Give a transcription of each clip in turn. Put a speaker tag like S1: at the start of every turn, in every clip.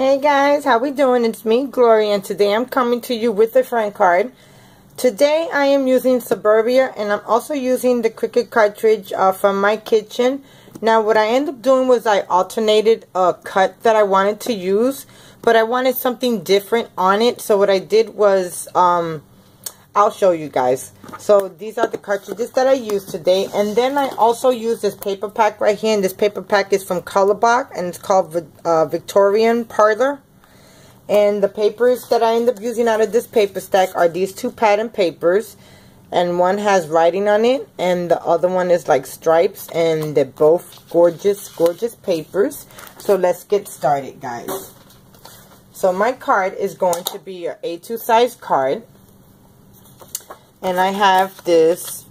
S1: Hey guys, how we doing? It's me, Gloria, and today I'm coming to you with a friend card. Today I am using Suburbia, and I'm also using the Cricut cartridge from my kitchen. Now what I ended up doing was I alternated a cut that I wanted to use, but I wanted something different on it. So what I did was, I'll show you guys. So these are the cartridges that I used today. And then I also used this paper pack right here. And this paper pack is from Colourbox. And it's called Victorian Parlor. And the papers that I end up using out of this paper stack are these two pattern papers. And one has writing on it. And the other one is like stripes. And they're both gorgeous, gorgeous papers. So let's get started, guys. So my card is going to be your A2 size card. And I have this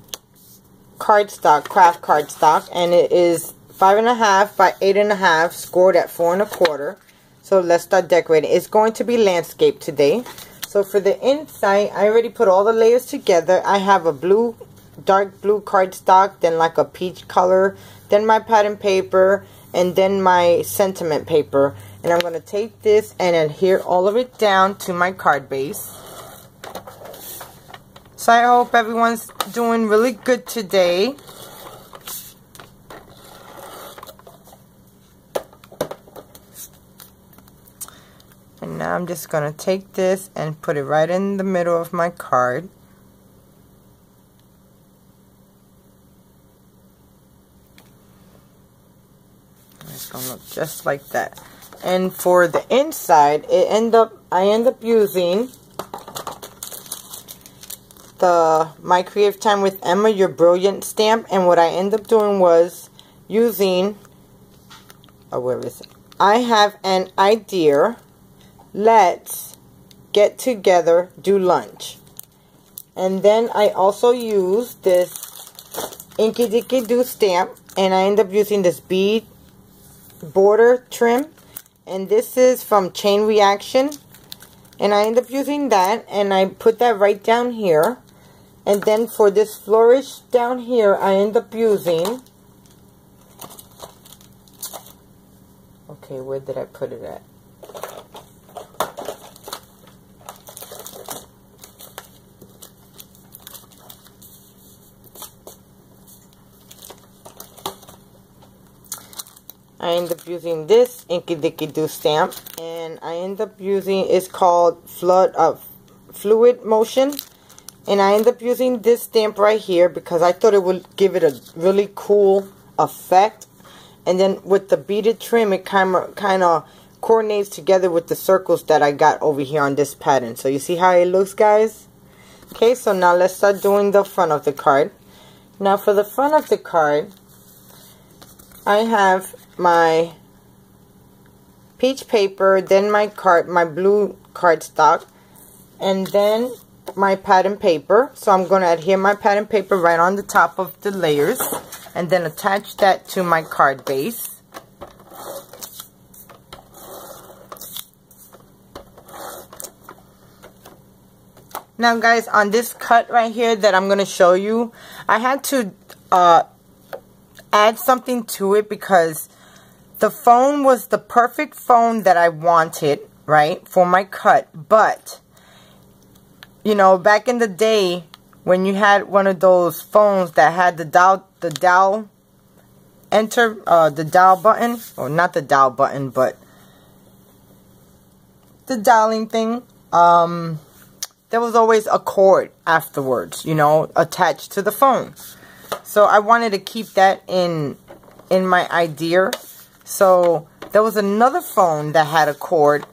S1: cardstock, craft cardstock, and it is 5.5 by 8.5, scored at 4 1/4. So let's start decorating. It's going to be landscape today. So for the inside, I already put all the layers together. I have a blue, dark blue cardstock, then like a peach color, then my pattern paper, and then my sentiment paper. And I'm going to take this and adhere all of it down to my card base. So I hope everyone's doing really good today. And now I'm just going to take this and put it right in the middle of my card. It's going to look just like that. And for the inside, I end up using the My Creative Time with Emma, Your Brilliant stamp. And what I end up doing was using, where is it? I have an idea. Let's get together, do lunch. And then I also use this Inky Dicky Doo stamp. And I end up using this bead border trim. And this is from Chain Reaction. And I end up using that. And I put that right down here. And then for this flourish down here, I end up using, okay, where did I put it at? I end up using this Inky Dicky Doo stamp, and I end up using, it's called Fluid Motion. And I end up using this stamp right here because I thought it would give it a really cool effect. And then with the beaded trim, it kind of coordinates together with the circles that I got over here on this pattern. So you see how it looks, guys? Okay, so now let's start doing the front of the card. Now for the front of the card, I have my peach paper, then my blue cardstock, and then my pattern paper. So I'm going to adhere my pattern paper right on the top of the layers and then attach that to my card base. Now guys, on this cut right here that I'm going to show you, I had to add something to it because the phone was the perfect phone that I wanted, right, for my cut. But you know, back in the day when you had one of those phones that had the dial button, or not the dial button, but the dialing thing, there was always a cord afterwards, you know, attached to the phone. So I wanted to keep that in my idea. So there was another phone that had a cord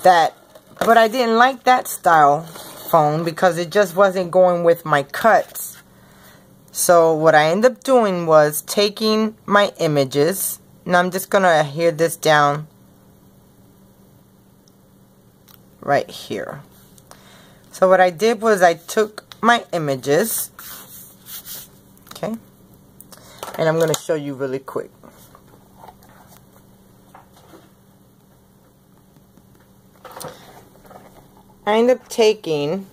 S1: but I didn't like that style phone because it just wasn't going with my cuts. So what I ended up doing was taking my images, and I'm just going to adhere this down right here. So what I did was I took my images, okay, and I'm going to show you really quick. I end up taking,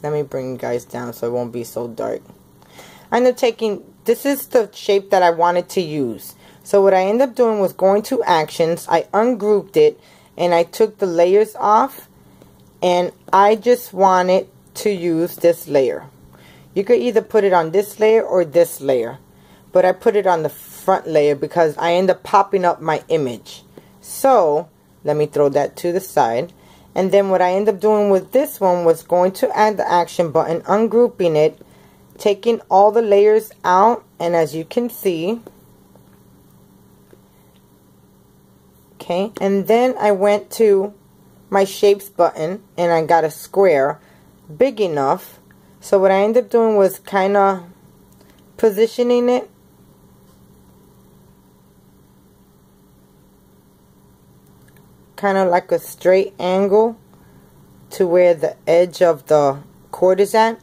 S1: let me bring you guys down so it won't be so dark. I end up taking, this is the shape that I wanted to use. So what I ended up doing was going to actions, I ungrouped it, and I took the layers off, and I just wanted to use this layer. You could either put it on this layer or this layer, but I put it on the front layer because I end up popping up my image. So let me throw that to the side. And then what I end up doing with this one was going to add the action button, ungrouping it, taking all the layers out, and as you can see, okay, and then I went to my shapes button and I got a square big enough. So what I ended up doing was kind of positioning it kind of like a straight angle to where the edge of the cord is at.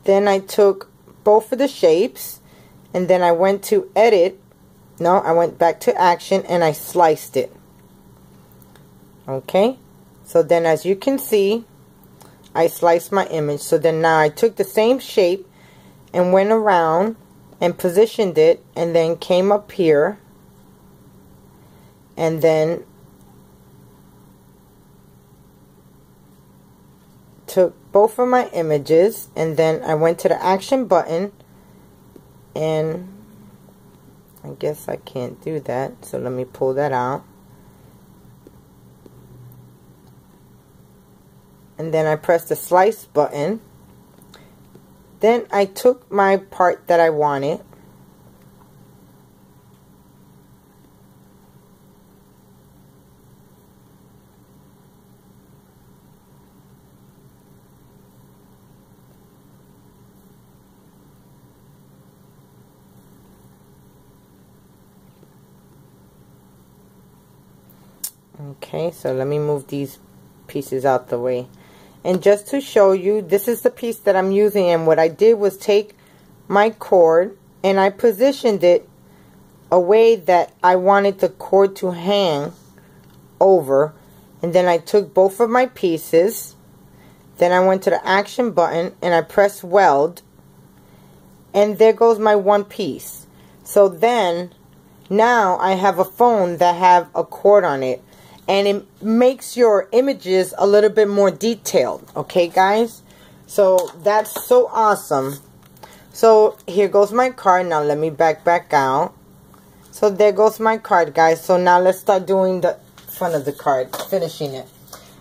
S1: Then I took both of the shapes, and then I went to edit. No, I went back to action and I sliced it. Okay, so then as you can see, I sliced my image. So then now I took the same shape and went around and positioned it, and then came up here and then took both of my images, and then I went to the action button, and I guess I can't do that, so let me pull that out. And then I pressed the slice button. Then I took my part that I wanted, okay, so let me move these pieces out the way. And just to show you, this is the piece that I'm using, and what I did was take my cord and I positioned it a way that I wanted the cord to hang over, and then I took both of my pieces, then I went to the action button and I pressed weld, and there goes my one piece. So then now I have a phone that have a cord on it, and it makes your images a little bit more detailed. Okay, guys? So that's so awesome. So here goes my card. Now let me back out. So there goes my card, guys. So now let's start doing the front of the card, finishing it.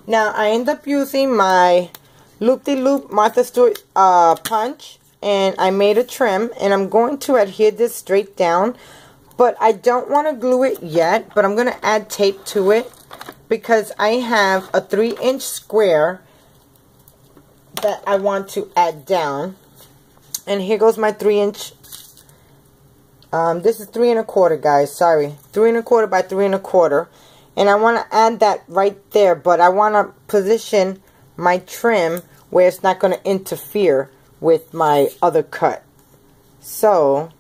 S1: Now I end up using my loop-de-loop Martha Stewart punch, and I made a trim, and I'm going to adhere this straight down, but I don't want to glue it yet, but I'm going to add tape to it, because I have a 3-inch square that I want to add down. And here goes my 3-inch. This is 3 1/4, guys. Sorry, 3 1/4 by 3 1/4. And I want to add that right there, but I want to position my trim where it's not going to interfere with my other cut. So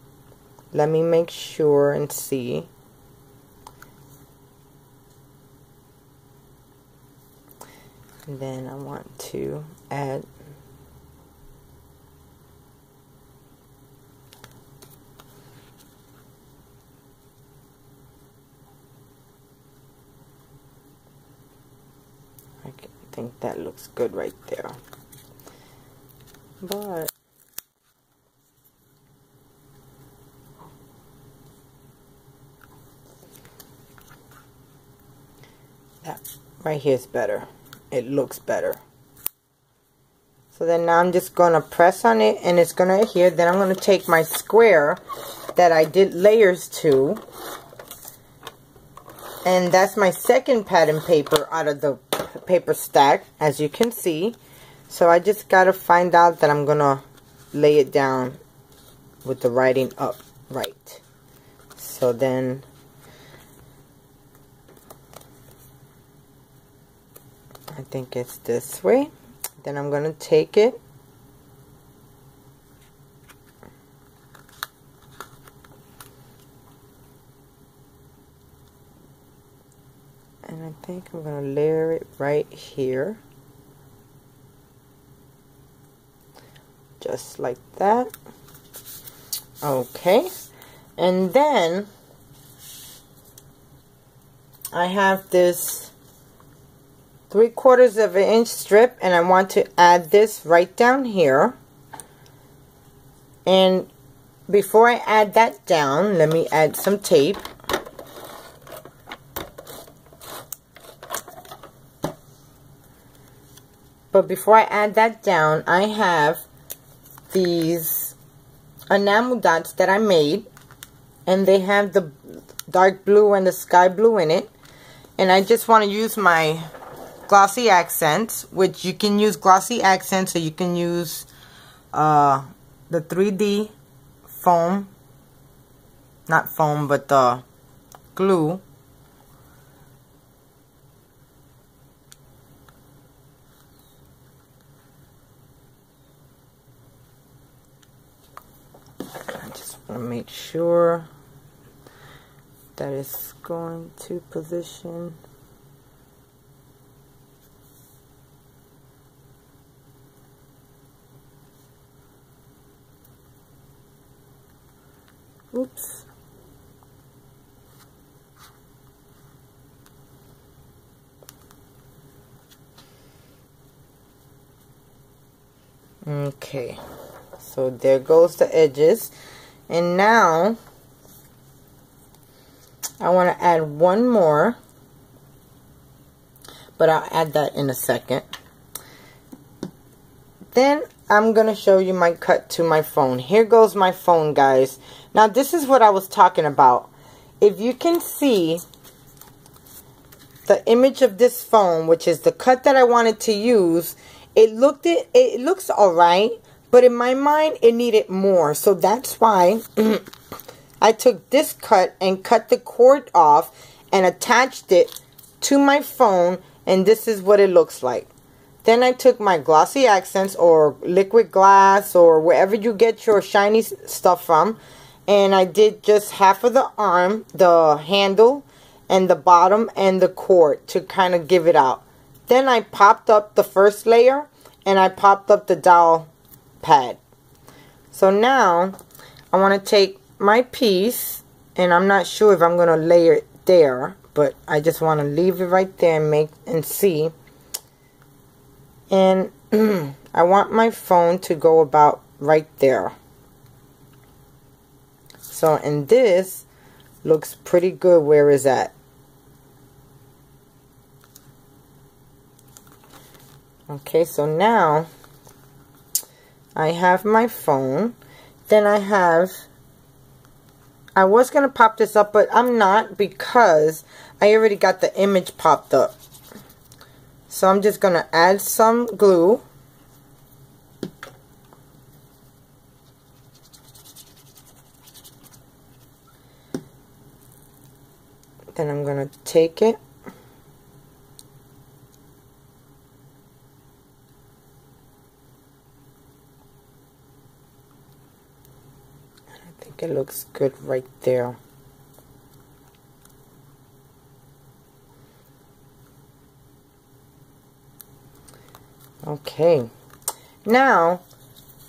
S1: let me make sure and see. And then I want to add I think that looks good right there, but that right here is better. It looks better. So then now I'm just going to press on it, and it's going to adhere. Then I'm going to take my square that I did layers to, and that's my second pattern paper out of the paper stack, as you can see. So I just got to find out that I'm going to lay it down with the writing up right. So then I think it's this way. Then I'm going to take it and I think I'm going to layer it right here, just like that. Okay, and then I have this 3/4 of an inch strip, and I want to add this right down here. And before I add that down, let me add some tape. But before I add that down, I have these enamel dots that I made, and they have the dark blue and the sky blue in it. And I just want to use my glossy accents, which you can use glossy accents, or you can use the 3D foam, not foam, but the glue. I just want to make sure that it's going to position. Oops. Okay, so there goes the edges, and now I want to add one more, but I'll add that in a second. Then I'm going to show you my cut to my phone. Here goes my phone, guys. Now this is what I was talking about. If you can see the image of this phone, which is the cut that I wanted to use, it looks alright, but in my mind it needed more. So that's why I took this cut and cut the cord off and attached it to my phone, and this is what it looks like. Then I took my glossy accents or liquid glass or wherever you get your shiny stuff from, and I did just half of the arm, the handle, and the bottom and the cord to kind of give it out. Then I popped up the first layer, and I popped up the dowel pad. So now I want to take my piece, and I'm not sure if I'm going to layer it there, but I just want to leave it right there and see. And I want my phone to go about right there. So, and this looks pretty good where it's at. Okay, so now I have my phone. Then I was going to pop this up, but I'm not, because I already got the image popped up. So I'm just going to add some glue. Then I'm going to take it. I think it looks good right there. Okay, now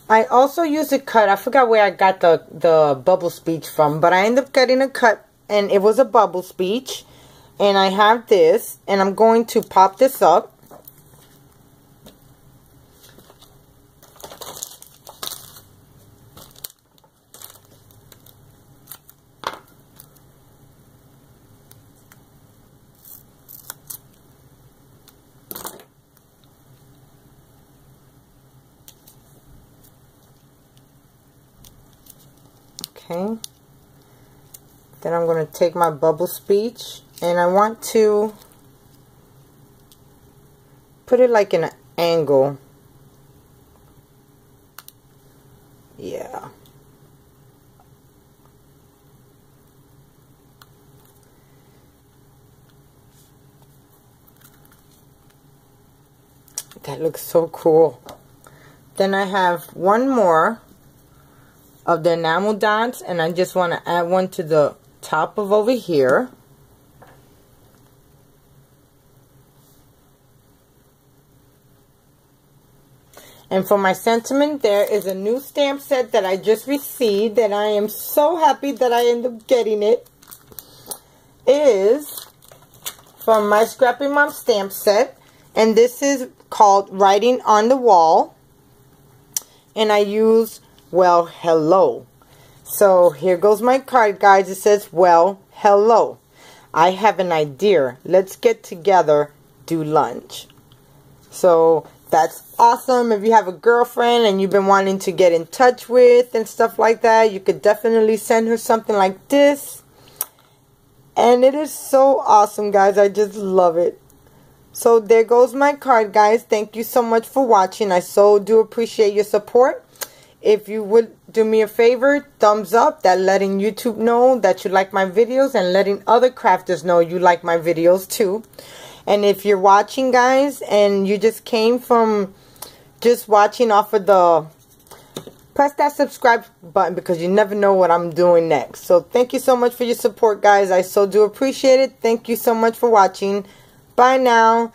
S1: I also use a cut. I forgot where I got the bubble speech from, but I ended up getting a cut, and it was a bubble speech. And I have this, and I'm going to pop this up. Okay, then I'm going to take my bubble speech, and I want to put it like in an angle. Yeah. That looks so cool. Then I have one more of the enamel dots, and I just want to add one to the top of over here. And for my sentiment, there is a new stamp set that I just received, and I am so happy that I ended up getting it. Is from my Scrappy Mom stamp set. And this is called Writing on the Wall. And I use, well, hello. So here goes my card, guys. It says, well, hello. I have an idea. Let's get together, do lunch. So that's awesome. If you have a girlfriend and you've been wanting to get in touch with and stuff like that, you could definitely send her something like this. And it is so awesome, guys. I just love it. So there goes my card, guys. Thank you so much for watching. I so do appreciate your support. If you would do me a favor, thumbs up, that letting YouTube know that you like my videos and letting other crafters know you like my videos too. And if you're watching, guys, and you just came from just watching off of the, press that subscribe button because you never know what I'm doing next. So thank you so much for your support, guys. I so do appreciate it. Thank you so much for watching. Bye now.